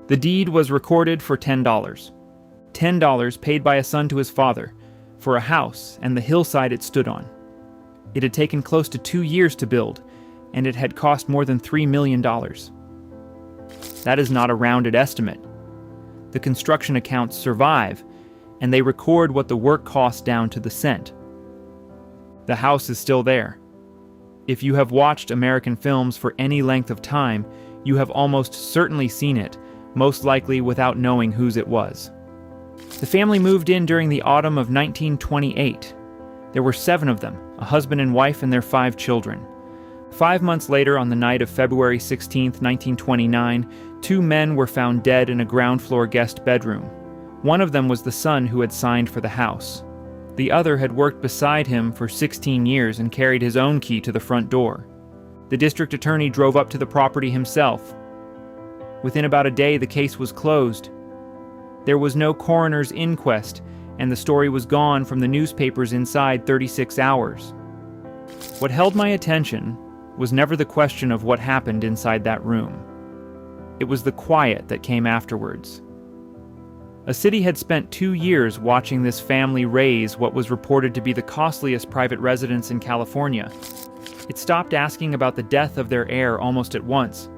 The deed was recorded for $10. $10 paid by a son to his father for a house and the hillside it stood on. It had taken close to 2 years to build, and it had cost more than $3 million. That is not a rounded estimate. The construction accounts survive, and they record what the work cost down to the cent. The house is still there. If you have watched American films for any length of time, you have almost certainly seen it, most likely without knowing whose it was. The family moved in during the autumn of 1928. There were 7 of them, a husband and wife and their 5 children. 5 months later, on the night of February 16, 1929, 2 men were found dead in a ground-floor guest bedroom. One of them was the son who had signed for the house. The other had worked beside him for 16 years and carried his own key to the front door. The district attorney drove up to the property himself. Within about a day, the case was closed. There was no coroner's inquest, and the story was gone from the newspapers inside 36 hours. What held my attention was never the question of what happened inside that room. It was the quiet that came afterwards. A city had spent 2 years watching this family raise what was reported to be the costliest private residence in California. It stopped asking about the death of their heir almost at once.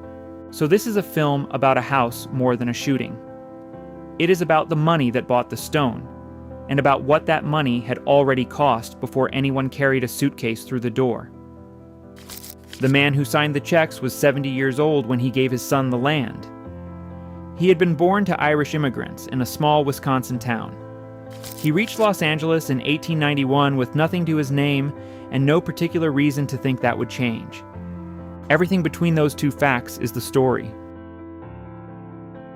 So this is a film about a house more than a shooting. It is about the money that bought the stone, and about what that money had already cost before anyone carried a suitcase through the door. The man who signed the checks was 70 years old when he gave his son the land. He had been born to Irish immigrants in a small Wisconsin town. He reached Los Angeles in 1891 with nothing to his name and no particular reason to think that would change. Everything between those 2 facts is the story.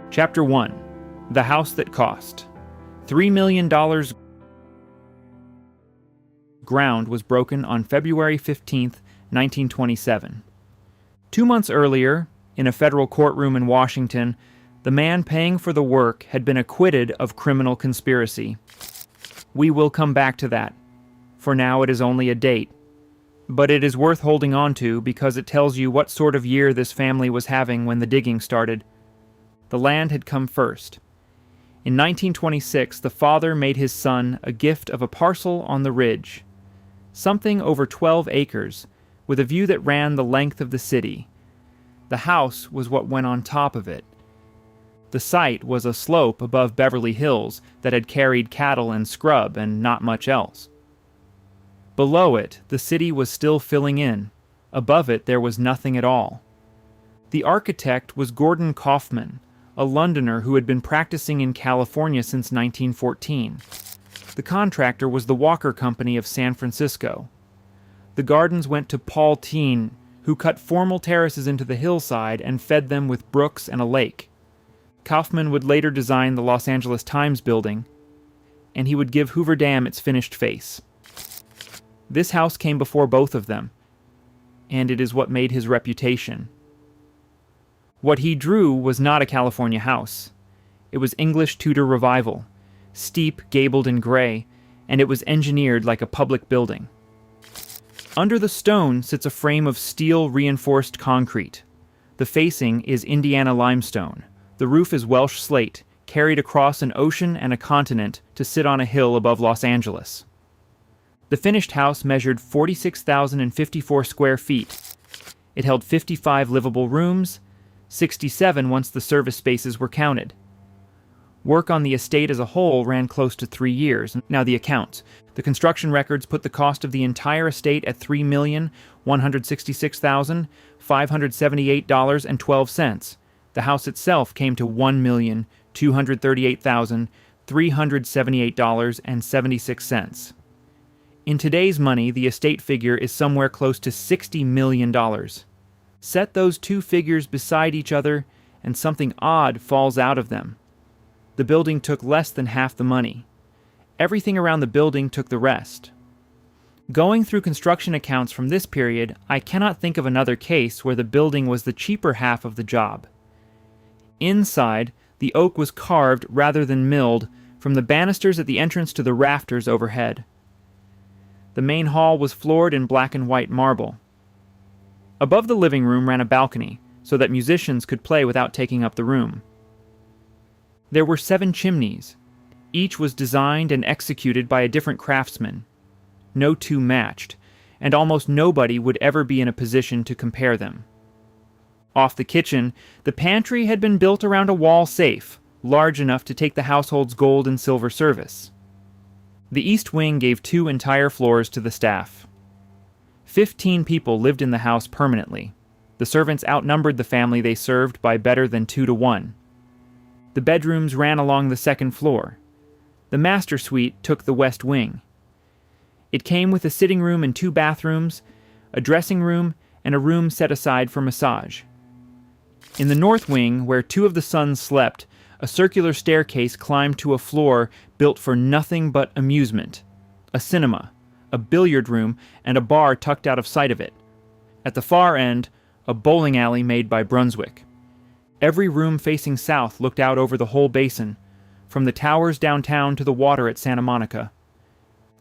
Chapter 1. The House That Cost. $3 million ground was broken on February 15, 1927. 2 months earlier, in a federal courtroom in Washington, the man paying for the work had been acquitted of criminal conspiracy. We will come back to that. For now, it is only a date. But it is worth holding on to because it tells you what sort of year this family was having when the digging started. The land had come first. In 1926, the father made his son a gift of a parcel on the ridge, something over 12 acres, with a view that ran the length of the city. The house was what went on top of it. The site was a slope above Beverly Hills that had carried cattle and scrub and not much else. Below it, the city was still filling in. Above it, there was nothing at all. The architect was Gordon Kaufman, a Londoner who had been practicing in California since 1914. The contractor was the Walker Company of San Francisco. The gardens went to Paul Teen, who cut formal terraces into the hillside and fed them with brooks and a lake. Kaufman would later design the Los Angeles Times building, and he would give Hoover Dam its finished face. This house came before both of them, and it is what made his reputation. What he drew was not a California house. It was English Tudor Revival, steep, gabled, and gray, and it was engineered like a public building. Under the stone sits a frame of steel-reinforced concrete. The facing is Indiana limestone. The roof is Welsh slate, carried across an ocean and a continent to sit on a hill above Los Angeles. The finished house measured 46,054 square feet. It held 55 livable rooms, 67 once the service spaces were counted. Work on the estate as a whole ran close to 3 years. Now the accounts. The construction records put the cost of the entire estate at $3,166,578.12. The house itself came to $1,238,378.76. In today's money, the estate figure is somewhere close to $60 million. Set those 2 figures beside each other, and something odd falls out of them. The building took less than half the money. Everything around the building took the rest. Going through construction accounts from this period, I cannot think of another case where the building was the cheaper half of the job. Inside, the oak was carved rather than milled from the banisters at the entrance to the rafters overhead. The main hall was floored in black and white marble. Above the living room ran a balcony, so that musicians could play without taking up the room. There were 7 chimneys. Each was designed and executed by a different craftsman. No two matched, and almost nobody would ever be in a position to compare them. Off the kitchen, the pantry had been built around a wall safe, large enough to take the household's gold and silver service. The east wing gave 2 entire floors to the staff. 15 people lived in the house permanently. The servants outnumbered the family they served by better than 2 to 1. The bedrooms ran along the second floor. The master suite took the west wing. It came with a sitting room and 2 bathrooms, a dressing room, and a room set aside for massage. In the north wing, where 2 of the sons slept, a circular staircase climbed to a floor built for nothing but amusement: a cinema, a billiard room, and a bar tucked out of sight of it. At the far end, a bowling alley made by Brunswick. Every room facing south looked out over the whole basin, from the towers downtown to the water at Santa Monica.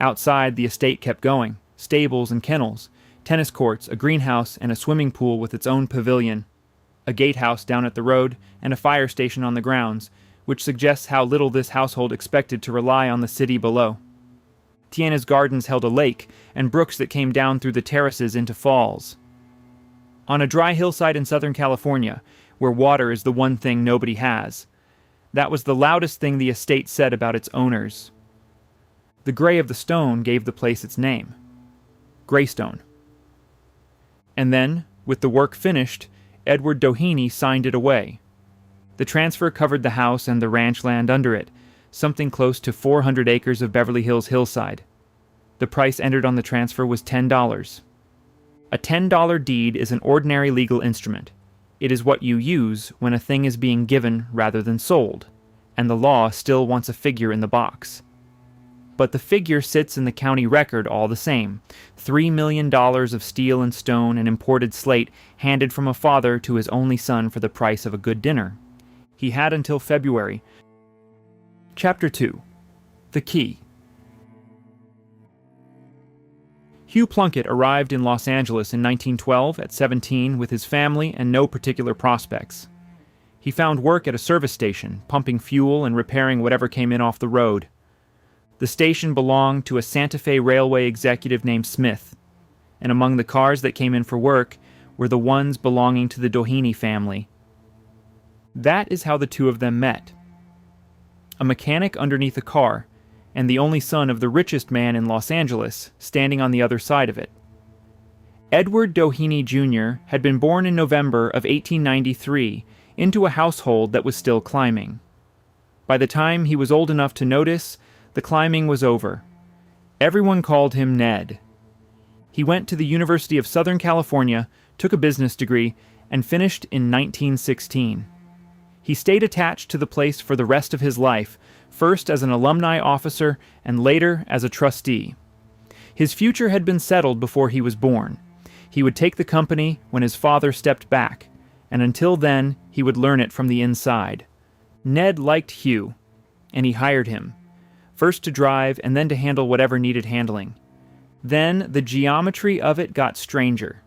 Outside, the estate kept going: stables and kennels, tennis courts, a greenhouse, and a swimming pool with its own pavilion, a gatehouse down at the road, and a fire station on the grounds, which suggests how little this household expected to rely on the city below. Tiena's gardens held a lake, and brooks that came down through the terraces into falls. On a dry hillside in Southern California, where water is the one thing nobody has, that was the loudest thing the estate said about its owners. The gray of the stone gave the place its name: Greystone. And then, with the work finished, Edward Doheny signed it away. The transfer covered the house and the ranch land under it, something close to 400 acres of Beverly Hills hillside. The price entered on the transfer was $10. A $10 deed is an ordinary legal instrument. It is what you use when a thing is being given rather than sold, and the law still wants a figure in the box. But the figure sits in the county record all the same: $3 million of steel and stone and imported slate handed from a father to his only son for the price of a good dinner. He had until February. Chapter 2. The Key. Hugh Plunkett arrived in Los Angeles in 1912 at 17 with his family and no particular prospects. He found work at a service station, pumping fuel and repairing whatever came in off the road. The station belonged to a Santa Fe Railway executive named Smith, and among the cars that came in for work were the ones belonging to the Doheny family. That is how the 2 of them met. A mechanic underneath a car, and the only son of the richest man in Los Angeles, standing on the other side of it. Edward Doheny Jr. had been born in November of 1893 into a household that was still climbing. By the time he was old enough to notice, the climbing was over. Everyone called him Ned. He went to the University of Southern California, took a business degree, and finished in 1916. He stayed attached to the place for the rest of his life, first as an alumni officer and later as a trustee. His future had been settled before he was born. He would take the company when his father stepped back, and until then he would learn it from the inside. Ned liked Hugh, and he hired him, first to drive and then to handle whatever needed handling. Then the geometry of it got stranger.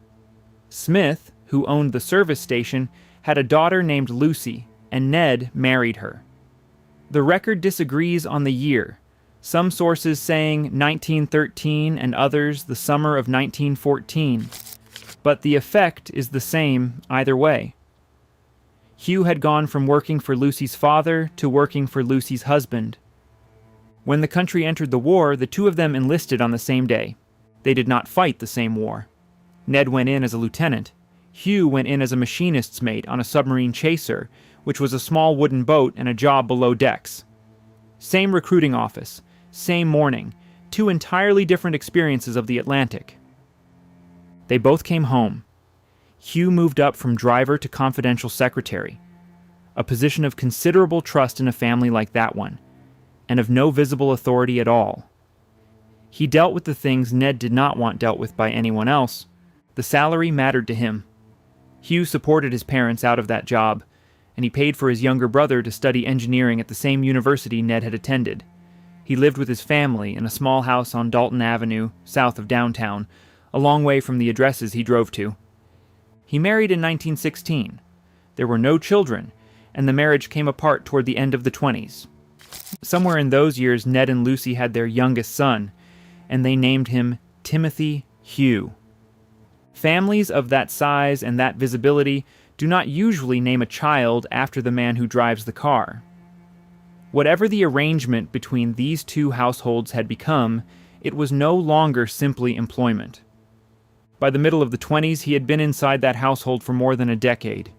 Smith, who owned the service station, had a daughter named Lucy, and Ned married her. The record disagrees on the year, some sources saying 1913 and others the summer of 1914, but the effect is the same either way. Hugh had gone from working for Lucy's father to working for Lucy's husband. When the country entered the war, the 2 of them enlisted on the same day. They did not fight the same war. Ned went in as a lieutenant. Hugh went in as a machinist's mate on a submarine chaser, which was a small wooden boat and a job below decks. Same recruiting office, same morning, 2 entirely different experiences of the Atlantic. They both came home. Hugh moved up from driver to confidential secretary, a position of considerable trust in a family like that one, and of no visible authority at all. He dealt with the things Ned did not want dealt with by anyone else. The salary mattered to him. Hugh supported his parents out of that job, and he paid for his younger brother to study engineering at the same university Ned had attended. He lived with his family in a small house on Dalton Avenue, south of downtown, a long way from the addresses he drove to. He married in 1916. There were no children, and the marriage came apart toward the end of the 20s. Somewhere in those years, Ned and Lucy had their youngest son, and they named him Timothy Hugh. Families of that size and that visibility do not usually name a child after the man who drives the car. Whatever the arrangement between these two households had become, it was no longer simply employment. By the middle of the 20s, he had been inside that household for more than a decade.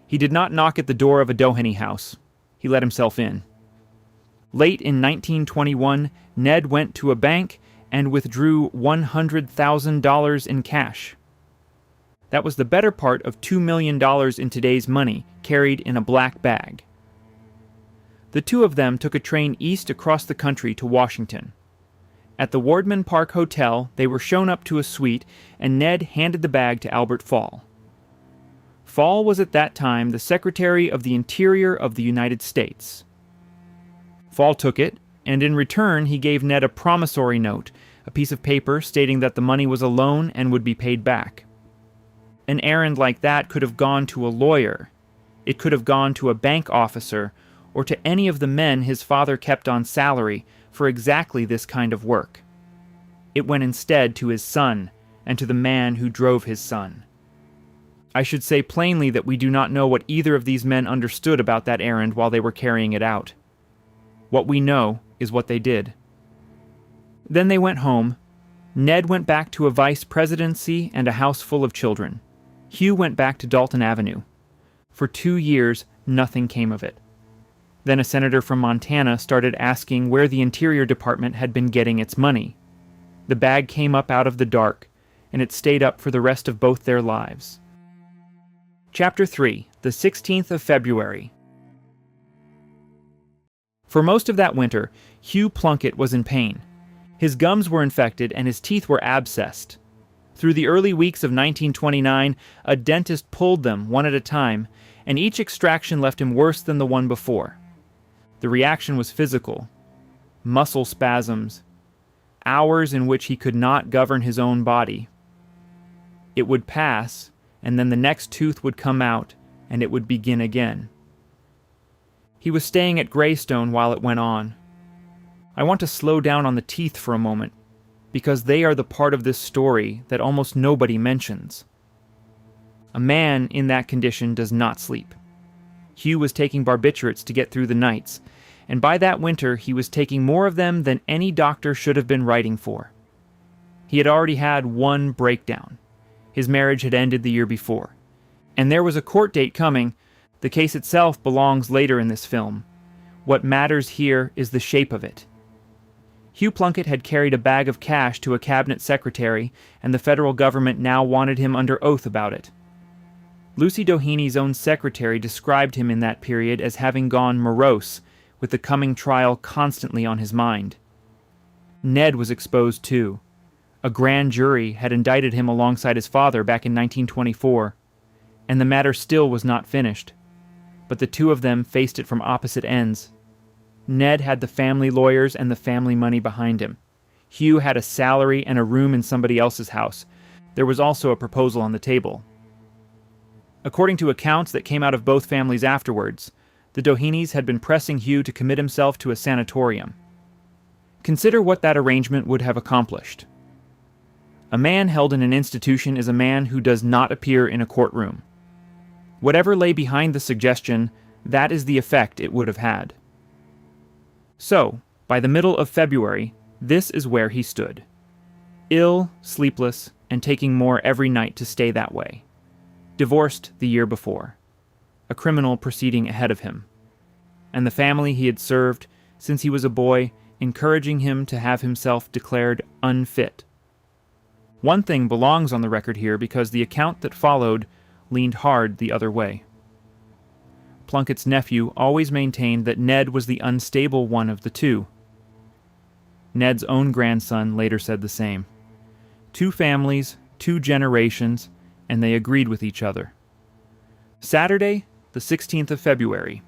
He did not knock at the door of a Doheny house. He let himself in. Late in 1921, Ned went to a bank and withdrew $100,000 in cash. That was the better part of $2 million in today's money, carried in a black bag. The two of them took a train east across the country to Washington. At the Wardman Park Hotel, they were shown up to a suite, and Ned handed the bag to Albert Fall. Fall was at that time the Secretary of the Interior of the United States. Fall took it, and in return he gave Ned a promissory note, a piece of paper stating that the money was a loan and would be paid back. An errand like that could have gone to a lawyer. It could have gone to a bank officer, or to any of the men his father kept on salary for exactly this kind of work. It went instead to his son, and to the man who drove his son. I should say plainly that we do not know what either of these men understood about that errand while they were carrying it out. What we know is what they did. Then they went home. Ned went back to a vice presidency and a house full of children. Hugh went back to Dalton Avenue. For 2 years, nothing came of it. Then a senator from Montana started asking where the Interior Department had been getting its money. The bag came up out of the dark, and it stayed up for the rest of both their lives. Chapter 3, the 16th of February. For most of that winter, Hugh Plunkett was in pain. His gums were infected and his teeth were abscessed. Through the early weeks of 1929, a dentist pulled them one at a time, and each extraction left him worse than the one before. The reaction was physical. Muscle spasms. Hours in which he could not govern his own body. It would pass, and then the next tooth would come out, and it would begin again. He was staying at Greystone while it went on. I want to slow down on the teeth for a moment, because they are the part of this story that almost nobody mentions. A man in that condition does not sleep. Hugh was taking barbiturates to get through the nights, and by that winter he was taking more of them than any doctor should have been writing for. He had already had one breakdown. His marriage had ended the year before. And there was a court date coming. The case itself belongs later in this film. What matters here is the shape of it. Hugh Plunkett had carried a bag of cash to a cabinet secretary, and the federal government now wanted him under oath about it. Lucy Doheny's own secretary described him in that period as having gone morose, with the coming trial constantly on his mind. Ned was exposed too. A grand jury had indicted him alongside his father back in 1924, and the matter still was not finished. But the two of them faced it from opposite ends. Ned had the family lawyers and the family money behind him. Hugh had a salary and a room in somebody else's house. There was also a proposal on the table. According to accounts that came out of both families afterwards, the Dohenys had been pressing Hugh to commit himself to a sanatorium. Consider what that arrangement would have accomplished. A man held in an institution is a man who does not appear in a courtroom. Whatever lay behind the suggestion, that is the effect it would have had. So, by the middle of February, this is where he stood. Ill, sleepless, and taking more every night to stay that way. Divorced the year before. A criminal proceeding ahead of him. And the family he had served since he was a boy, encouraging him to have himself declared unfit. One thing belongs on the record here because the account that followed leaned hard the other way. Plunkett's nephew always maintained that Ned was the unstable one of the two. Ned's own grandson later said the same. 2 families, 2 generations, and they agreed with each other. Saturday, the 16th of February.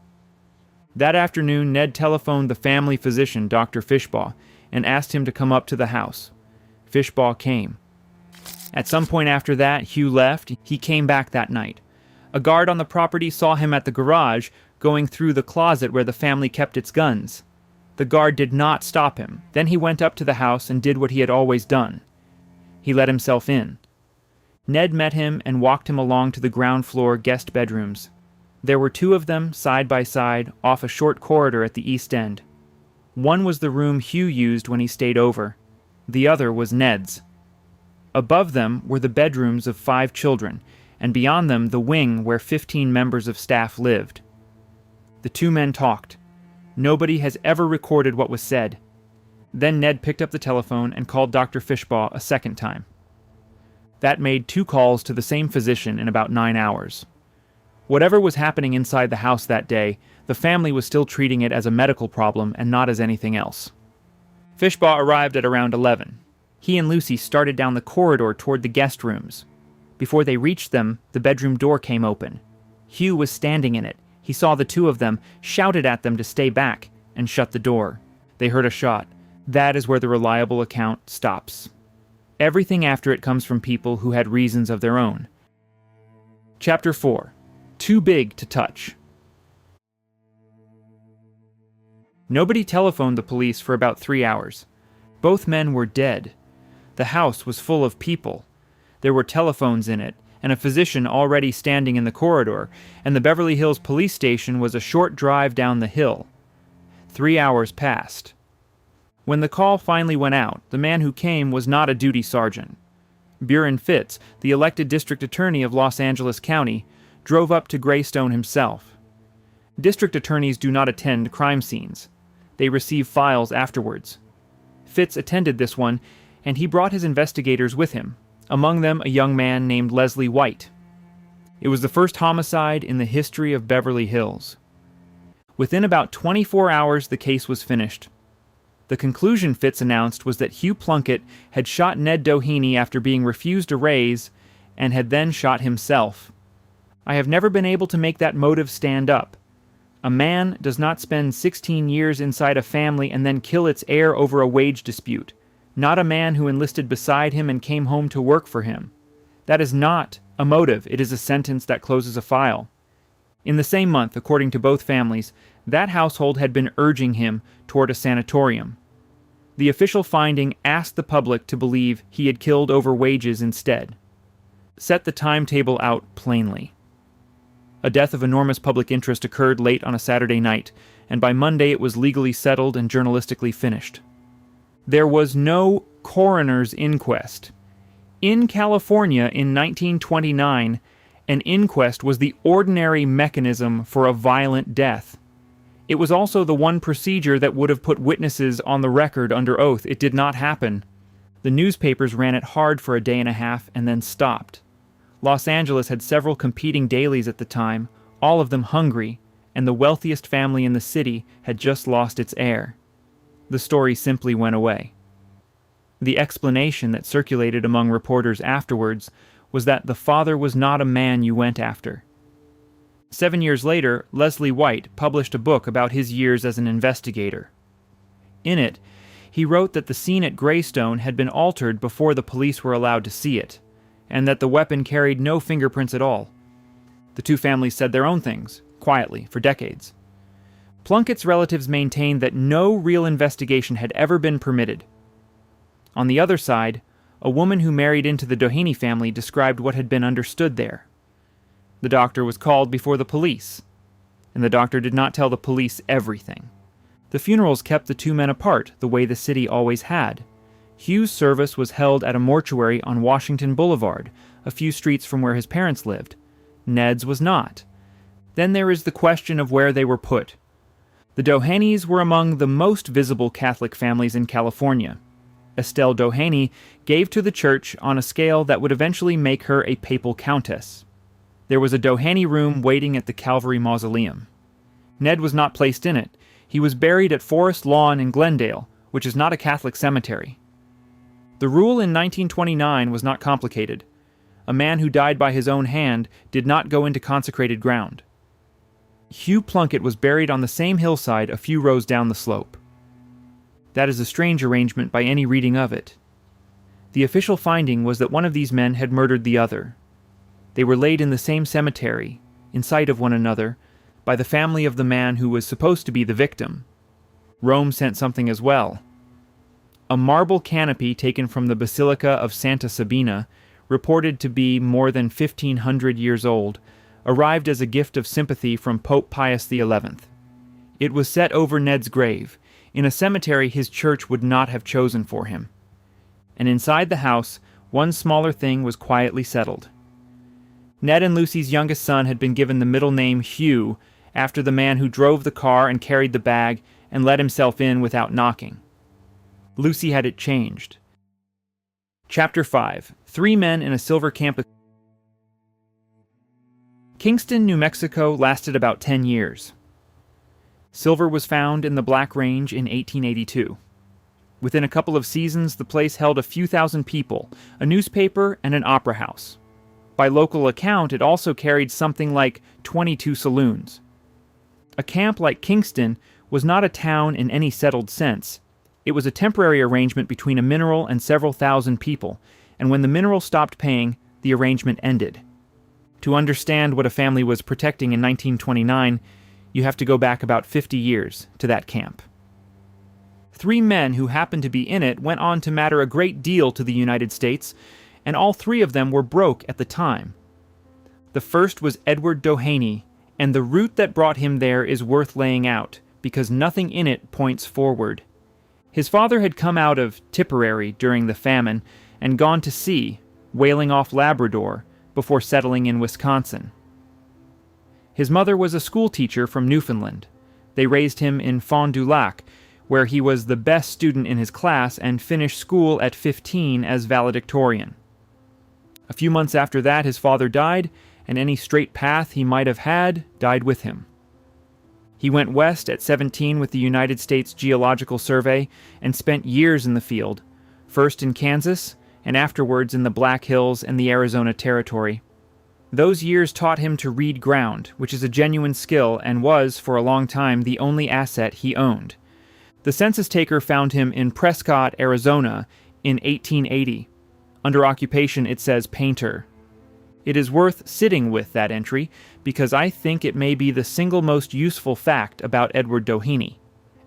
That afternoon, Ned telephoned the family physician, Dr. Fishbaugh, and asked him to come up to the house. Fishbaugh came. At some point after that, Hugh left. He came back that night. A guard on the property saw him at the garage, going through the closet where the family kept its guns. The guard did not stop him. Then he went up to the house and did what he had always done. He let himself in. Ned met him and walked him along to the ground floor guest bedrooms. There were two of them, side by side, off a short corridor at the east end. One was the room Hugh used when he stayed over. The other was Ned's. Above them were the bedrooms of 5 children, and beyond them the wing where 15 members of staff lived. The two men talked. Nobody has ever recorded what was said. Then Ned picked up the telephone and called Dr. Fishbaugh a second time. That made 2 calls to the same physician in about 9 hours. Whatever was happening inside the house that day, the family was still treating it as a medical problem and not as anything else. Fishbaugh arrived at around 11. He and Lucy started down the corridor toward the guest rooms. Before they reached them, the bedroom door came open. Hugh was standing in it. He saw the two of them, shouted at them to stay back, and shut the door. They heard a shot. That is where the reliable account stops. Everything after it comes from people who had reasons of their own. Chapter 4. Too big to touch. Nobody telephoned the police for about 3 hours. Both men were dead. The house was full of people. There were telephones in it, and a physician already standing in the corridor, and the Beverly Hills police station was a short drive down the hill. 3 hours passed. When the call finally went out, the man who came was not a duty sergeant. Buren Fitz, the elected district attorney of Los Angeles County, drove up to Greystone himself. District attorneys do not attend crime scenes. They receive files afterwards. Fitz attended this one, and he brought his investigators with him, among them a young man named Leslie White. It was the first homicide in the history of Beverly Hills. Within about 24 hours, the case was finished. The conclusion Fitz announced was that Hugh Plunkett had shot Ned Doheny after being refused a raise, and had then shot himself. I have never been able to make that motive stand up. A man does not spend 16 years inside a family and then kill its heir over a wage dispute. Not a man who enlisted beside him and came home to work for him. That is not a motive. It is a sentence that closes a file. In the same month, according to both families, that household had been urging him toward a sanatorium. The official finding asked the public to believe he had killed over wages instead. Set the timetable out plainly. A death of enormous public interest occurred late on a Saturday night, and by Monday it was legally settled and journalistically finished. There was no coroner's inquest. In California in 1929, an inquest was the ordinary mechanism for a violent death. It was also the one procedure that would have put witnesses on the record under oath. It did not happen. The newspapers ran it hard for a day and a half and then stopped. Los Angeles had several competing dailies at the time, all of them hungry, and the wealthiest family in the city had just lost its heir. The story simply went away. The explanation that circulated among reporters afterwards was that the father was not a man you went after. 7 years later, Leslie White published a book about his years as an investigator. In it, he wrote that the scene at Greystone had been altered before the police were allowed to see it, and that the weapon carried no fingerprints at all. The two families said their own things, quietly, for decades. Plunkett's relatives maintained that no real investigation had ever been permitted. On the other side, a woman who married into the Doheny family described what had been understood there. The doctor was called before the police, and the doctor did not tell the police everything. The funerals kept the two men apart, the way the city always had. Hugh's service was held at a mortuary on Washington Boulevard, a few streets from where his parents lived. Ned's was not. Then there is the question of where they were put. The Dohenys were among the most visible Catholic families in California. Estelle Doheny gave to the church on a scale that would eventually make her a papal countess. There was a Doheny room waiting at the Calvary Mausoleum. Ned was not placed in it. He was buried at Forest Lawn in Glendale, which is not a Catholic cemetery. The rule in 1929 was not complicated. A man who died by his own hand did not go into consecrated ground. Hugh Plunkett was buried on the same hillside a few rows down the slope. That is a strange arrangement by any reading of it. The official finding was that one of these men had murdered the other. They were laid in the same cemetery, in sight of one another, by the family of the man who was supposed to be the victim. Rome sent something as well. A marble canopy taken from the Basilica of Santa Sabina, reported to be more than 1,500 years old, arrived as a gift of sympathy from Pope Pius XI. It was set over Ned's grave, in a cemetery his church would not have chosen for him. And inside the house, one smaller thing was quietly settled. Ned and Lucy's youngest son had been given the middle name Hugh after the man who drove the car and carried the bag and let himself in without knocking. Lucy had it changed. Chapter 5. 3 Men in a Silver Camp. Kingston, New Mexico lasted about 10 years. Silver was found in the Black Range in 1882. Within a couple of seasons, the place held a few thousand people, a newspaper, and an opera house. By local account, it also carried something like 22 saloons. A camp like Kingston was not a town in any settled sense. It was a temporary arrangement between a mineral and several thousand people, and when the mineral stopped paying, the arrangement ended. To understand what a family was protecting in 1929, you have to go back about 50 years to that camp. 3 men who happened to be in it went on to matter a great deal to the United States, and all 3 of them were broke at the time. The first was Edward Doheny, and the route that brought him there is worth laying out, because nothing in it points forward. His father had come out of Tipperary during the famine and gone to sea, whaling off Labrador, before settling in Wisconsin. His mother was a schoolteacher from Newfoundland. They raised him in Fond du Lac, where he was the best student in his class and finished school at 15 as valedictorian. A few months after that, his father died, and any straight path he might have had died with him. He went west at 17 with the United States Geological Survey and spent years in the field, first in Kansas and afterwards in the Black Hills and the Arizona Territory. Those years taught him to read ground, which is a genuine skill and was, for a long time, the only asset he owned. The census taker found him in Prescott, Arizona, in 1880. Under occupation, it says painter. It is worth sitting with that entry, because I think it may be the single most useful fact about Edward Doheny.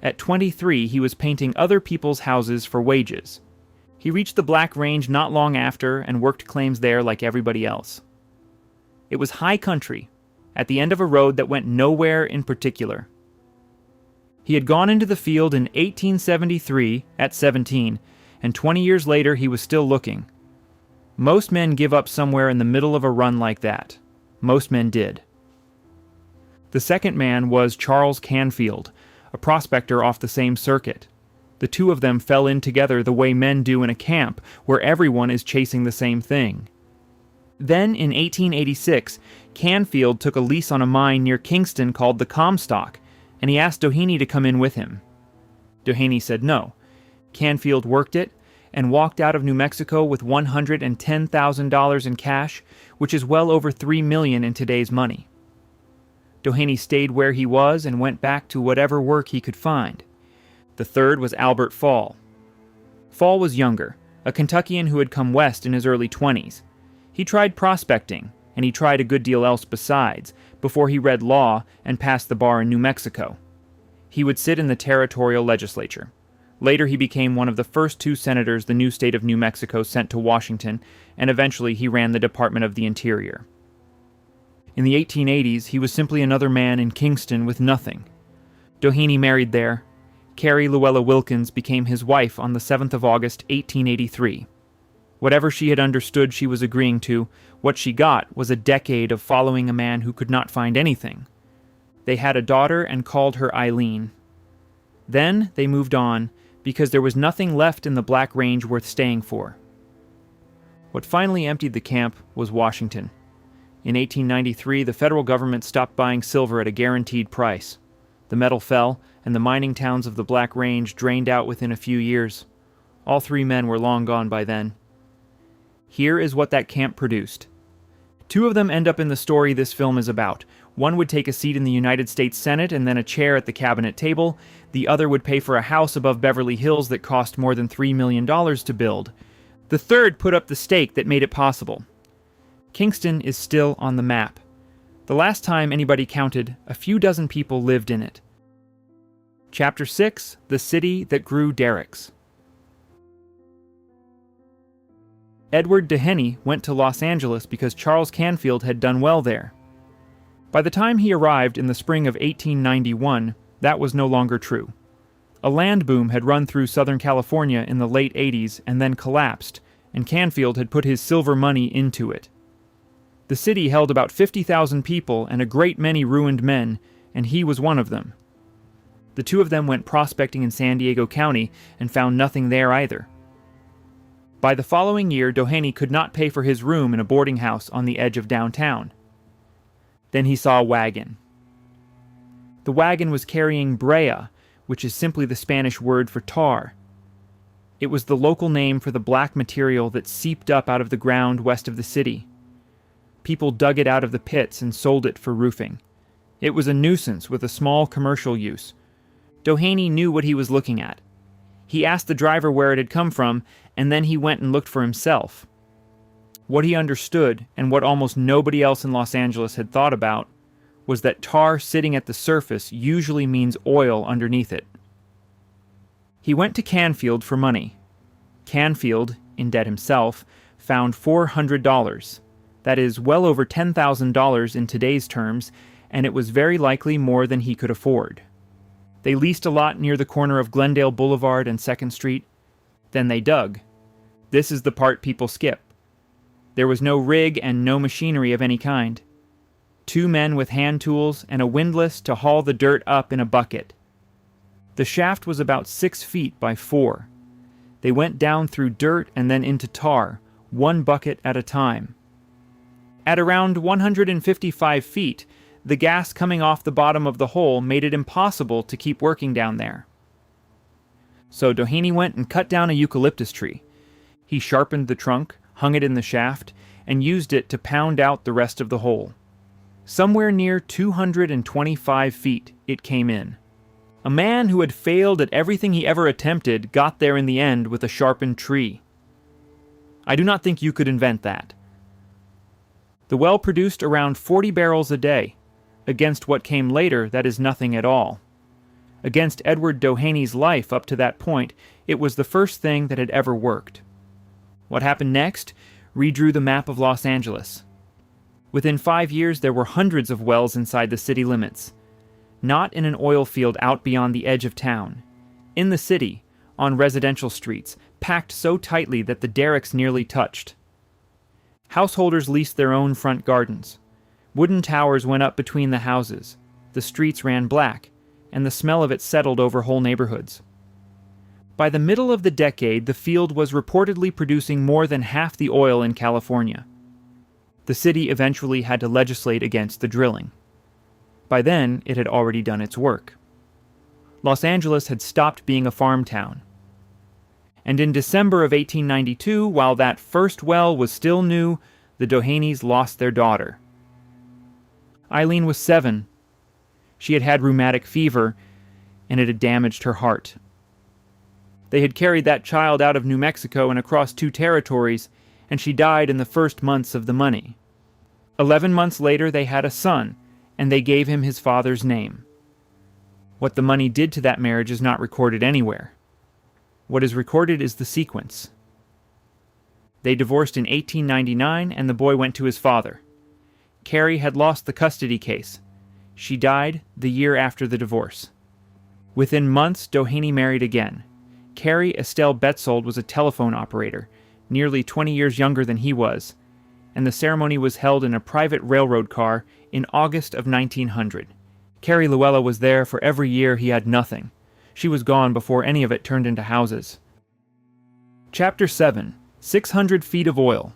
At 23, he was painting other people's houses for wages. He reached the Black Range not long after and worked claims there like everybody else. It was high country, at the end of a road that went nowhere in particular. He had gone into the field in 1873 at 17, and 20 years later he was still looking. Most men give up somewhere in the middle of a run like that. Most men did. The second man was Charles Canfield, a prospector off the same circuit. The 2 of them fell in together the way men do in a camp, where everyone is chasing the same thing. Then, in 1886, Canfield took a lease on a mine near Kingston called the Comstock, and he asked Doheny to come in with him. Doheny said no. Canfield worked it, and walked out of New Mexico with $110,000 in cash, which is well over $3 million in today's money. Doheny stayed where he was and went back to whatever work he could find. The third was Albert Fall. Fall was younger, a Kentuckian who had come west in his early 20s. He tried prospecting, and he tried a good deal else besides, before he read law and passed the bar in New Mexico. He would sit in the territorial legislature. Later he became one of the first 2 senators the new state of New Mexico sent to Washington, and eventually he ran the Department of the Interior. In the 1880s, he was simply another man in Kingston with nothing. Doheny married there. Carrie Luella Wilkins became his wife on the 7th of August, 1883. Whatever she had understood she was agreeing to, what she got was a decade of following a man who could not find anything. They had a daughter and called her Eileen. Then they moved on, because there was nothing left in the Black Range worth staying for. What finally emptied the camp was Washington. In 1893, the federal government stopped buying silver at a guaranteed price. The metal fell, and the mining towns of the Black Range drained out within a few years. All 3 men were long gone by then. Here is what that camp produced. 2 of them end up in the story this film is about. One would take a seat in the United States Senate and then a chair at the cabinet table. The other would pay for a house above Beverly Hills that cost more than $3 million to build. The third put up the stake that made it possible. Kingston is still on the map. The last time anybody counted, a few dozen people lived in it. Chapter 6: The City That Grew Derricks. Edward Doheny went to Los Angeles because Charles Canfield had done well there. By the time he arrived in the spring of 1891, that was no longer true. A land boom had run through Southern California in the late 80s and then collapsed, and Canfield had put his silver money into it. The city held about 50,000 people and a great many ruined men, and he was one of them. The two of them went prospecting in San Diego County and found nothing there either. By the following year, Doheny could not pay for his room in a boarding house on the edge of downtown. Then he saw a wagon. The wagon was carrying brea, which is simply the Spanish word for tar. It was the local name for the black material that seeped up out of the ground west of the city. People dug it out of the pits and sold it for roofing. It was a nuisance with a small commercial use. Doheny knew what he was looking at. He asked the driver where it had come from, and then he went and looked for himself. What he understood, and what almost nobody else in Los Angeles had thought about, was that tar sitting at the surface usually means oil underneath it. He went to Canfield for money. Canfield, in debt himself, found $400. That is well over $10,000 in today's terms, and it was very likely more than he could afford. They leased a lot near the corner of Glendale Boulevard and 2nd Street. Then they dug. This is the part people skip. There was no rig and no machinery of any kind. 2 men with hand tools and a windlass to haul the dirt up in a bucket. The shaft was about 6 feet by 4. They went down through dirt and then into tar, 1 bucket at a time. At around 155 feet, the gas coming off the bottom of the hole made it impossible to keep working down there. So Doheny went and cut down a eucalyptus tree. He sharpened the trunk, hung it in the shaft, and used it to pound out the rest of the hole. Somewhere near 225 feet, it came in. A man who had failed at everything he ever attempted got there in the end with a sharpened tree. I do not think you could invent that. The well produced around 40 barrels a day. Against what came later, that is nothing at all. Against Edward Doheny's life up to that point, it was the first thing that had ever worked. What happened next redrew the map of Los Angeles. Within 5 years, there were hundreds of wells inside the city limits. Not in an oil field out beyond the edge of town. In the city, on residential streets, packed so tightly that the derricks nearly touched. Householders leased their own front gardens. Wooden towers went up between the houses. The streets ran black, and the smell of it settled over whole neighborhoods. By the middle of the decade, the field was reportedly producing more than half the oil in California. The city eventually had to legislate against the drilling. By then, it had already done its work. Los Angeles had stopped being a farm town. And in December of 1892, while that first well was still new, the Dohenys lost their daughter. Eileen was 7. She had had rheumatic fever, and it had damaged her heart. They had carried that child out of New Mexico and across 2 territories, and she died in the first months of the money. 11 months later, they had a son, and they gave him his father's name. What the money did to that marriage is not recorded anywhere. What is recorded is the sequence. They divorced in 1899, and the boy went to his father. Carrie had lost the custody case. She died the year after the divorce. Within months, Doheny married again. Carrie Estelle Betzold was a telephone operator, nearly 20 years younger than he was, and the ceremony was held in a private railroad car in August of 1900. Carrie Luella was there for every year he had nothing. She was gone before any of it turned into houses. Chapter 7: 600 Feet of Oil.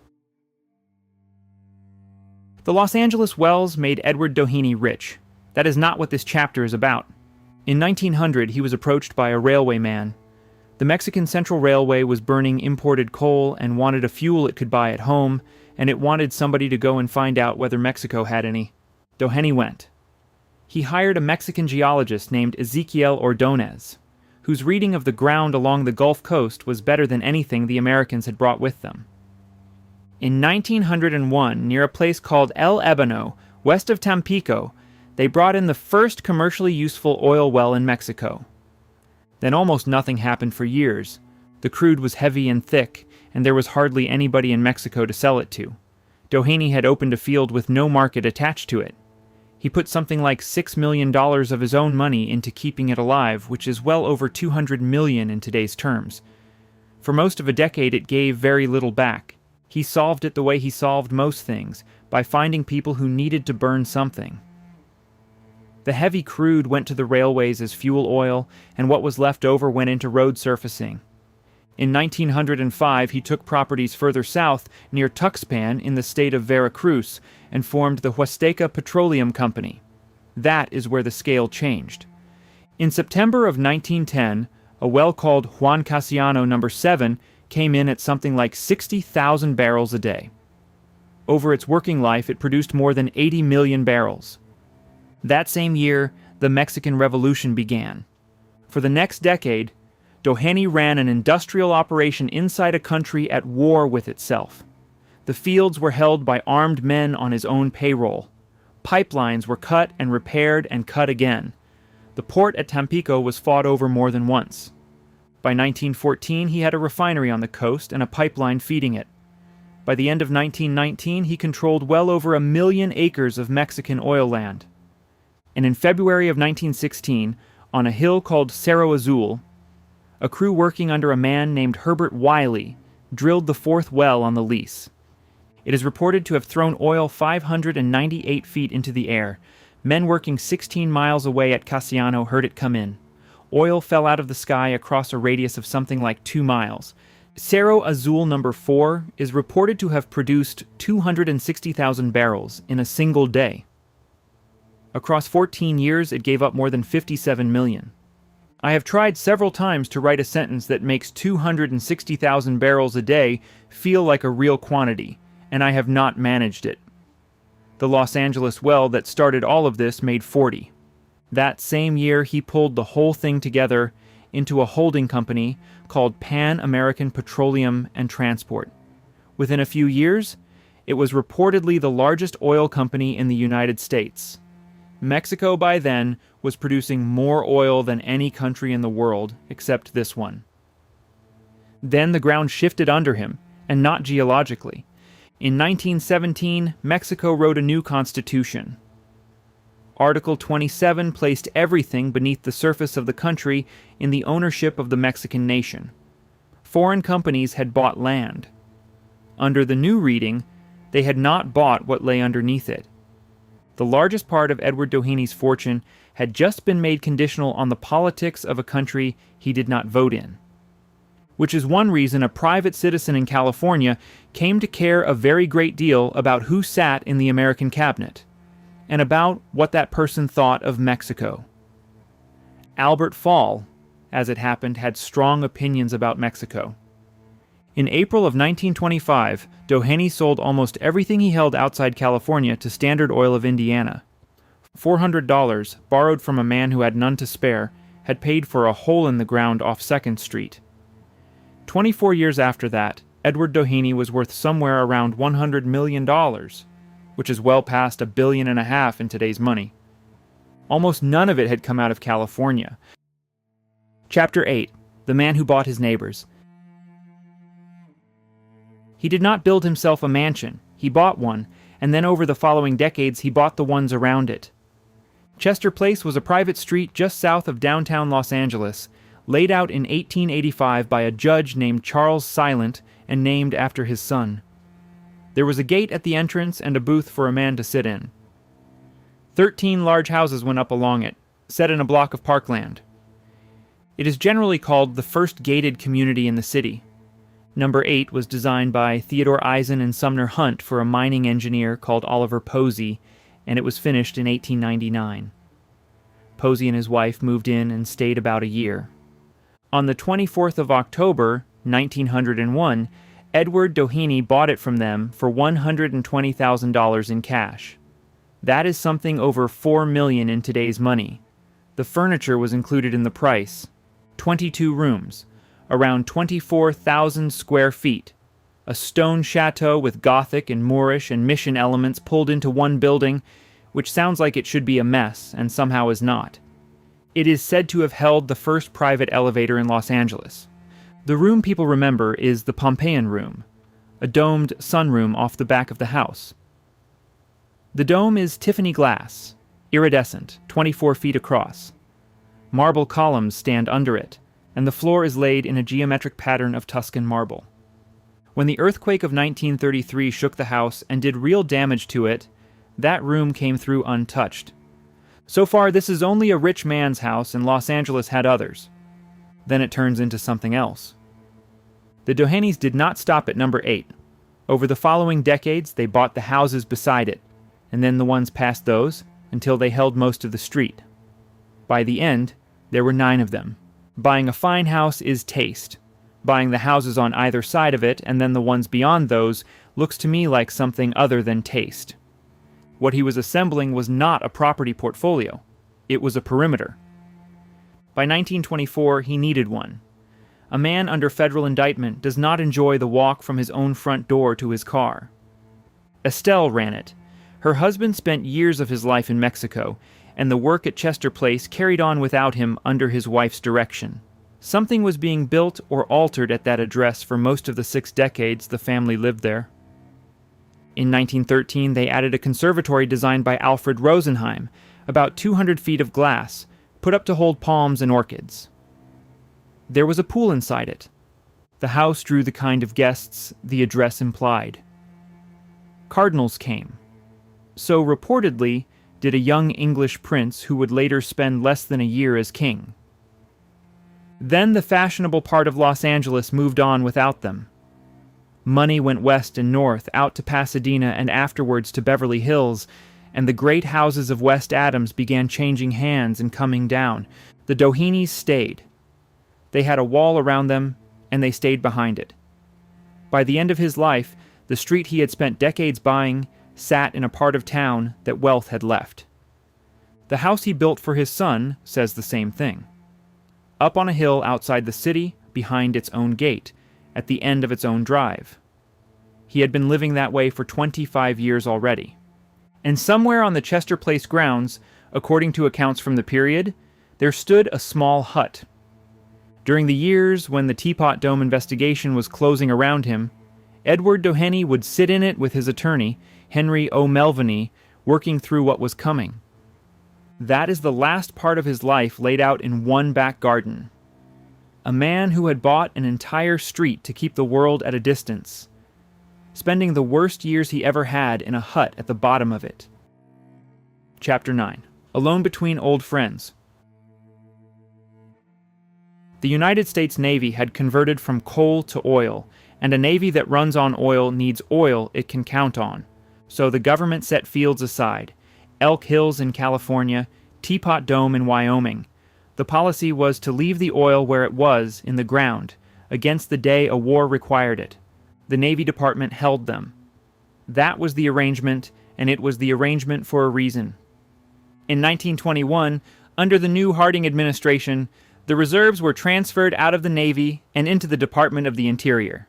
The Los Angeles wells made Edward Doheny rich. That is not what this chapter is about. In 1900, he was approached by a railway man. The Mexican Central Railway was burning imported coal and wanted a fuel it could buy at home, and it wanted somebody to go and find out whether Mexico had any. Doheny went. He hired a Mexican geologist named Ezequiel Ordonez, whose reading of the ground along the Gulf Coast was better than anything the Americans had brought with them. In 1901, near a place called El Ébano, West of Tampico, they brought in the first commercially useful oil well in Mexico. Then almost nothing happened for years. The crude was heavy and thick, and there was hardly anybody in Mexico to sell it to. Doheny had opened a field with no market attached to it. He put something like $6 million of his own money into keeping it alive, which is well over $200 million in today's terms. For most of a decade, it gave very little back. He solved it the way he solved most things, by finding people who needed to burn something. The heavy crude went to the railways as fuel oil, and what was left over went into road surfacing. In 1905, he took properties further south, near Tuxpan in the state of Veracruz, and formed the Huasteca Petroleum Company. That is where the scale changed. In September of 1910, a well called Juan Casiano No. 7 came in at something like 60,000 barrels a day. Over its working life, it produced more than 80 million barrels. That same year, the Mexican Revolution began. For the next decade, Doheny ran an industrial operation inside a country at war with itself. The fields were held by armed men on his own payroll. Pipelines were cut and repaired and cut again. The port at Tampico was fought over more than once. By 1914, he had a refinery on the coast and a pipeline feeding it. By the end of 1919, he controlled well over 1 million acres of Mexican oil land. And in February of 1916, on a hill called Cerro Azul, a crew working under a man named Herbert Wiley drilled the fourth well on the lease. It is reported to have thrown oil 598 feet into the air. Men working 16 miles away at Casiano heard it come in. Oil fell out of the sky across a radius of something like 2 miles. Cerro Azul No. 4 is reported to have produced 260,000 barrels in a single day. Across 14 years, it gave up more than 57 million. I have tried several times to write a sentence that makes 260,000 barrels a day feel like a real quantity, and I have not managed it. The Los Angeles well that started all of this made 40. That same year, he pulled the whole thing together into a holding company called Pan American Petroleum and Transport. Within a few years, it was reportedly the largest oil company in the United States. Mexico by then was producing more oil than any country in the world, except this one. Then the ground shifted under him, and not geologically. In 1917, Mexico wrote a new constitution. Article 27 placed everything beneath the surface of the country in the ownership of the Mexican nation. Foreign companies had bought land. Under the new reading, they had not bought what lay underneath it. The largest part of Edward Doheny's fortune had just been made conditional on the politics of a country he did not vote in. Which is one reason a private citizen in California came to care a very great deal about who sat in the American cabinet, and about what that person thought of Mexico. Albert Fall, as it happened, had strong opinions about Mexico. In April of 1925, Doheny sold almost everything he held outside California to Standard Oil of Indiana. $400, borrowed from a man who had none to spare, had paid for a hole in the ground off 2nd Street. 24 years after that, Edward Doheny was worth somewhere around $100 million, which is well past $1.5 billion in today's money. Almost none of it had come out of California. Chapter 8. The Man Who Bought His Neighbors. He did not build himself a mansion. He bought one, and then over the following decades he bought the ones around it. Chester Place was a private street just south of downtown Los Angeles, laid out in 1885 by a judge named Charles Silent and named after his son. There was a gate at the entrance and a booth for a man to sit in. 13 large houses went up along it, set in a block of parkland. It is generally called the first gated community in the city. Number 8 was designed by Theodore Eisen and Sumner Hunt for a mining engineer called Oliver Posey, and it was finished in 1899. Posey and his wife moved in and stayed about a year. On the 24th of October, 1901, Edward Doheny bought it from them for $120,000 in cash. That is something over $4 million in today's money. The furniture was included in the price. 22 rooms, around 24,000 square feet, a stone chateau with Gothic and Moorish and Mission elements pulled into one building, which sounds like it should be a mess and somehow is not. It is said to have held the first private elevator in Los Angeles. The room people remember is the Pompeian Room, a domed sunroom off the back of the house. The dome is Tiffany glass, iridescent, 24 feet across. Marble columns stand under it, and the floor is laid in a geometric pattern of Tuscan marble. When the earthquake of 1933 shook the house and did real damage to it, that room came through untouched. So far, this is only a rich man's house, and Los Angeles had others. Then it turns into something else. The Dohenys did not stop at number 8. Over the following decades, they bought the houses beside it, and then the ones past those, until they held most of the street. By the end, there were 9 of them. Buying a fine house is taste. Buying the houses on either side of it, and then the ones beyond those, looks to me like something other than taste. What he was assembling was not a property portfolio. It was a perimeter. By 1924, he needed one. A man under federal indictment does not enjoy the walk from his own front door to his car. Estelle ran it. Her husband spent years of his life in Mexico, and the work at Chester Place carried on without him under his wife's direction. Something was being built or altered at that address for most of the 6 decades the family lived there. In 1913, they added a conservatory designed by Alfred Rosenheim, about 200 feet of glass, put up to hold palms and orchids. There was a pool inside it. The house drew the kind of guests the address implied. Cardinals came. So reportedly did a young English prince who would later spend less than a year as king. Then the fashionable part of Los Angeles moved on without them. Money went west and north, out to Pasadena and afterwards to Beverly Hills, and the great houses of West Adams began changing hands and coming down. The Dohenys stayed. They had a wall around them, and they stayed behind it. By the end of his life, the street he had spent decades buying sat in a part of town that wealth had left. The house he built for his son says the same thing. Up on a hill outside the city, behind its own gate, at the end of its own drive. He had been living that way for 25 years already. And somewhere on the Chester Place grounds, according to accounts from the period, there stood a small hut. During the years when the Teapot Dome investigation was closing around him, Edward Doheny would sit in it with his attorney, Henry O'Melveny, working through what was coming. That is the last part of his life laid out in one back garden. A man who had bought an entire street to keep the world at a distance, spending the worst years he ever had in a hut at the bottom of it. Chapter 9. Alone between old friends. The United States Navy had converted from coal to oil, and a navy that runs on oil needs oil it can count on. So the government set fields aside. Elk Hills in California, Teapot Dome in Wyoming. The policy was to leave the oil where it was, in the ground, against the day a war required it. The Navy Department held them. That was the arrangement, and it was the arrangement for a reason. In 1921, under the new Harding administration, the reserves were transferred out of the Navy and into the Department of the Interior.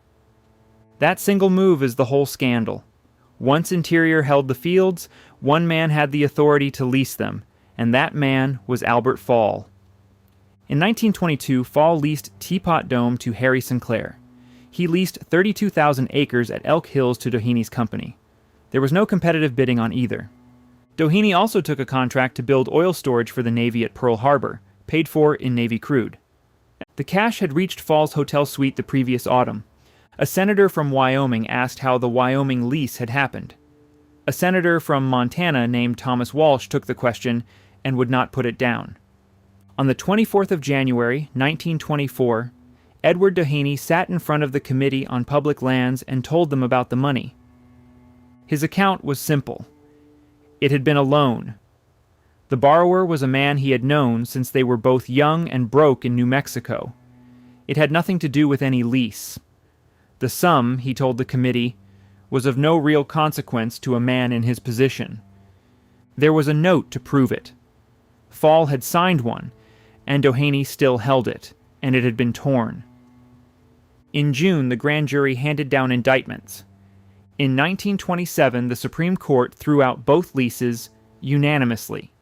That single move is the whole scandal. Once Interior held the fields, one man had the authority to lease them, and that man was Albert Fall. In 1922, Fall leased Teapot Dome to Harry Sinclair. He leased 32,000 acres at Elk Hills to Doheny's company. There was no competitive bidding on either. Doheny also took a contract to build oil storage for the Navy at Pearl Harbor, paid for in Navy crude. The cash had reached Fall's hotel suite the previous autumn. A senator from Wyoming asked how the Wyoming lease had happened. A senator from Montana named Thomas Walsh took the question and would not put it down. On the 24th of January, 1924, Edward Doheny sat in front of the Committee on Public Lands and told them about the money. His account was simple. It had been a loan. The borrower was a man he had known since they were both young and broke in New Mexico. It had nothing to do with any lease. The sum, he told the committee, was of no real consequence to a man in his position. There was a note to prove it. Fall had signed one, and Doheny still held it, and it had been torn. In June, the grand jury handed down indictments. In 1927, the Supreme Court threw out both leases, unanimously.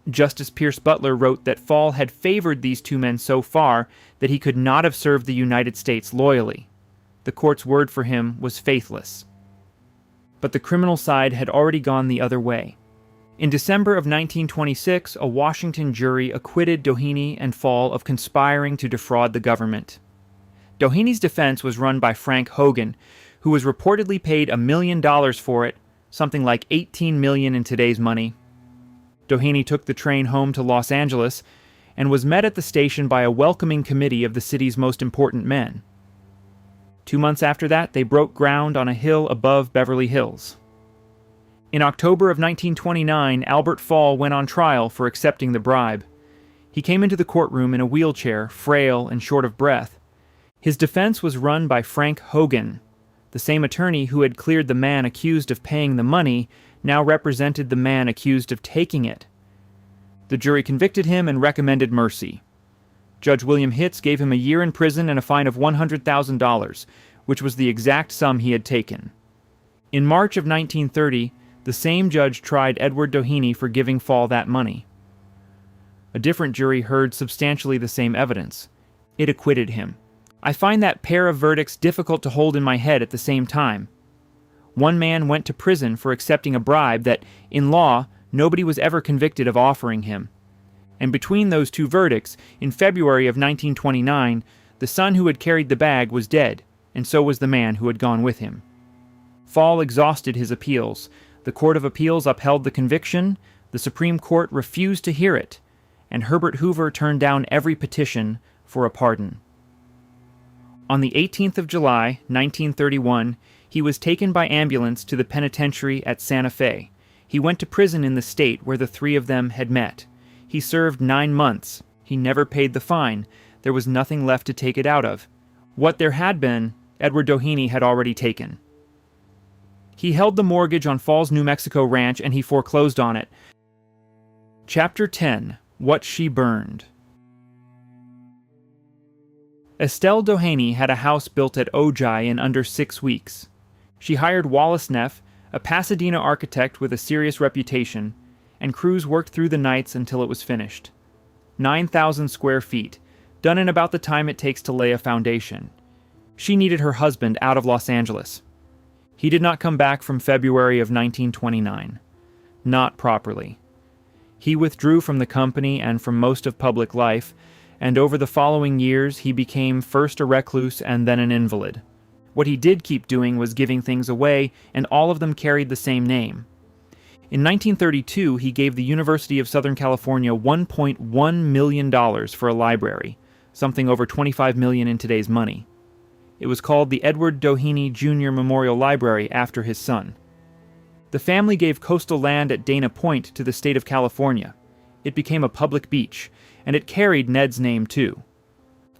Justice Pierce Butler wrote that Fall had favored these two men so far that he could not have served the United States loyally. The court's word for him was faithless. But the criminal side had already gone the other way. In December of 1926, a Washington jury acquitted Doheny and Fall of conspiring to defraud the government. Doheny's defense was run by Frank Hogan, who was reportedly paid $1 million for it, something like $18 million in today's money. Doheny took the train home to Los Angeles and was met at the station by a welcoming committee of the city's most important men. 2 months after that, they broke ground on a hill above Beverly Hills. In October of 1929, Albert Fall went on trial for accepting the bribe. He came into the courtroom in a wheelchair, frail and short of breath. His defense was run by Frank Hogan. The same attorney who had cleared the man accused of paying the money now represented the man accused of taking it. The jury convicted him and recommended mercy. Judge William Hitz gave him a year in prison and a fine of $100,000, which was the exact sum he had taken. In March of 1930, the same judge tried Edward Doheny for giving Fall that money. A different jury heard substantially the same evidence. It acquitted him. I find that pair of verdicts difficult to hold in my head at the same time. One man went to prison for accepting a bribe that, in law, nobody was ever convicted of offering him. And between those two verdicts, in February of 1929, the son who had carried the bag was dead, and so was the man who had gone with him. Fall exhausted his appeals. The Court of Appeals upheld the conviction, the Supreme Court refused to hear it, and Herbert Hoover turned down every petition for a pardon. On the 18th of July, 1931, he was taken by ambulance to the penitentiary at Santa Fe. He went to prison in the state where the three of them had met. He served 9 months. He never paid the fine. There was nothing left to take it out of. What there had been, Edward Doheny had already taken. He held the mortgage on Falls, New Mexico ranch, and he foreclosed on it. Chapter 10. What She Burned. Estelle Doheny had a house built at Ojai in under 6 weeks. She hired Wallace Neff, a Pasadena architect with a serious reputation, and crews worked through the nights until it was finished. 9,000 square feet, done in about the time it takes to lay a foundation. She needed her husband out of Los Angeles. He did not come back from February of 1929. Not properly. He withdrew from the company and from most of public life, and over the following years he became first a recluse and then an invalid. What he did keep doing was giving things away, and all of them carried the same name. In 1932, he gave the University of Southern California $1.1 million for a library, something over $25 million in today's money. It was called the Edward Doheny Jr. Memorial Library after his son. The family gave coastal land at Dana Point to the state of California. It became a public beach, and it carried Ned's name too.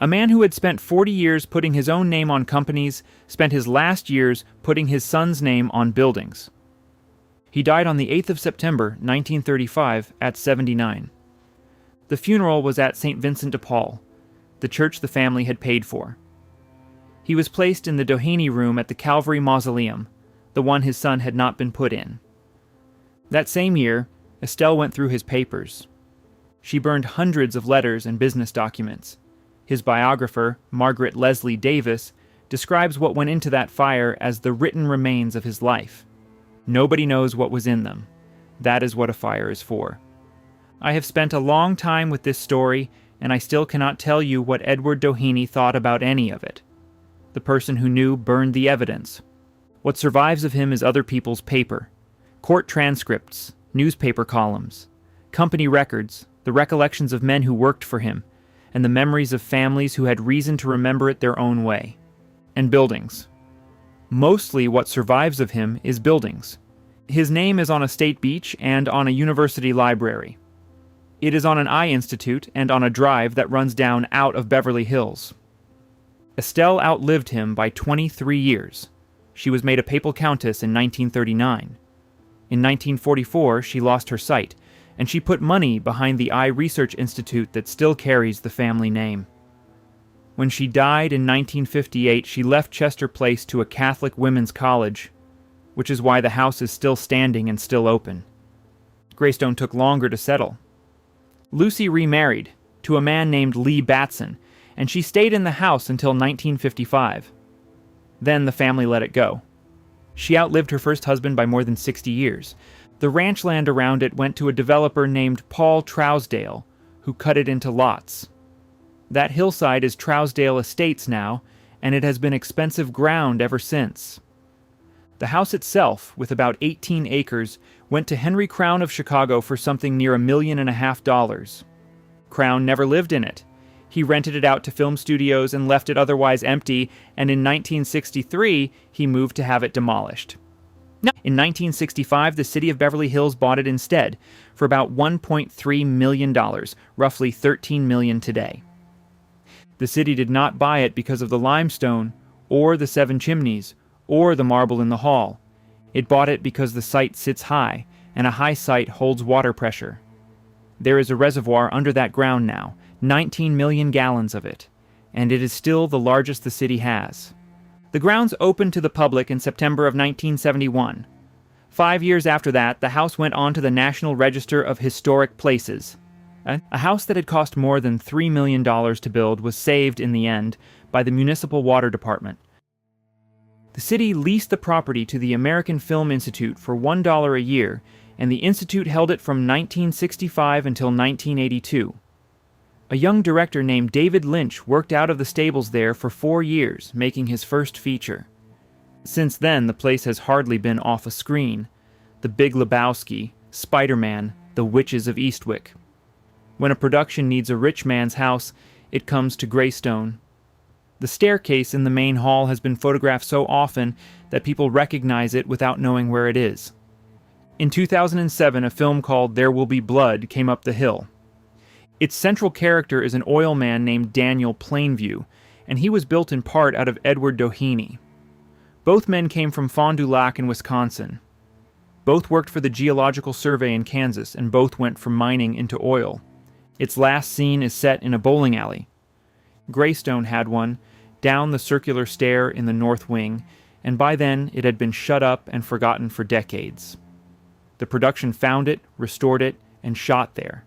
A man who had spent 40 years putting his own name on companies spent his last years putting his son's name on buildings. He died on the 8th of September, 1935, at 79. The funeral was at St. Vincent de Paul, the church the family had paid for. He was placed in the Doheny room at the Calvary Mausoleum, the one his son had not been put in. That same year, Estelle went through his papers. She burned hundreds of letters and business documents. His biographer, Margaret Leslie Davis, describes what went into that fire as the written remains of his life. Nobody knows what was in them. That is what a fire is for. I have spent a long time with this story, and I still cannot tell you what Edward Doheny thought about any of it. The person who knew burned the evidence. What survives of him is other people's paper, court transcripts, newspaper columns, company records, the recollections of men who worked for him, and the memories of families who had reason to remember it their own way. And buildings. Mostly what survives of him is buildings. His name is on a state beach and on a university library. It is on an eye institute and on a drive that runs down out of Beverly Hills. Estelle outlived him by 23 years. She was made a papal countess in 1939. In 1944, she lost her sight, and she put money behind the Eye Research Institute that still carries the family name. When she died in 1958, she left Chester Place to a Catholic women's college, which is why the house is still standing and still open. Greystone took longer to settle. Lucy remarried to a man named Lee Batson, and she stayed in the house until 1955. Then the family let it go. She outlived her first husband by more than 60 years. The ranch land around it went to a developer named Paul Trousdale, who cut it into lots. That hillside is Trousdale Estates now, and it has been expensive ground ever since. The house itself, with about 18 acres, went to Henry Crown of Chicago for something near $1.5 million. Crown never lived in it. He rented it out to film studios and left it otherwise empty, and in 1963, he moved to have it demolished. In 1965, the city of Beverly Hills bought it instead, for about $1.3 million, roughly $13 million today. The city did not buy it because of the limestone, or the 7 chimneys, or the marble in the hall. It bought it because the site sits high, and a high site holds water pressure. There is a reservoir under that ground now, 19 million gallons of it, and it is still the largest the city has. The grounds opened to the public in September of 1971. 5 years after that, the house went on to the National Register of Historic Places. A house that had cost more than $3 million to build was saved in the end by the Municipal Water Department. The city leased the property to the American Film Institute for $1 a year, and the Institute held it from 1965 until 1982. A young director named David Lynch worked out of the stables there for 4 years, making his first feature. Since then, the place has hardly been off a screen. The Big Lebowski, Spider-Man, The Witches of Eastwick. When a production needs a rich man's house, it comes to Greystone. The staircase in the main hall has been photographed so often that people recognize it without knowing where it is. In 2007, a film called There Will Be Blood came up the hill. Its central character is an oil man named Daniel Plainview, and he was built in part out of Edward Doheny. Both men came from Fond du Lac in Wisconsin. Both worked for the Geological Survey in Kansas, and both went from mining into oil. Its last scene is set in a bowling alley. Greystone had one, down the circular stair in the north wing, and by then it had been shut up and forgotten for decades. The production found it, restored it, and shot there.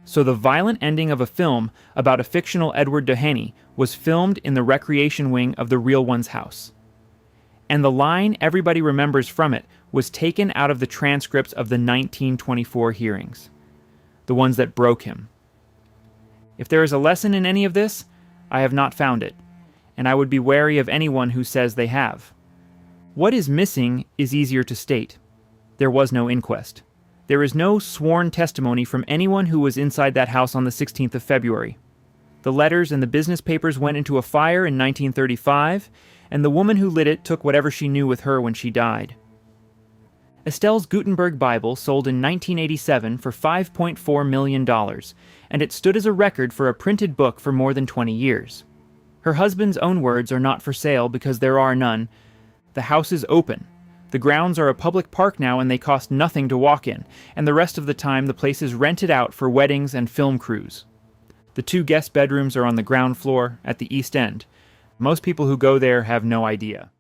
So the violent ending of a film about a fictional Edward Doheny was filmed in the recreation wing of the real one's house. And the line everybody remembers from it was taken out of the transcripts of the 1924 hearings, the ones that broke him. If there is a lesson in any of this, I have not found it, and I would be wary of anyone who says they have. What is missing is easier to state. There was no inquest. There is no sworn testimony from anyone who was inside that house on the 16th of February. The letters and the business papers went into a fire in 1935, and the woman who lit it took whatever she knew with her when she died. Estelle's Gutenberg Bible sold in 1987 for $5.4 million, and it stood as a record for a printed book for more than 20 years. Her husband's own words are not for sale because there are none. The house is open. The grounds are a public park now and they cost nothing to walk in, and the rest of the time the place is rented out for weddings and film crews. The 2 guest bedrooms are on the ground floor at the east end. Most people who go there have no idea.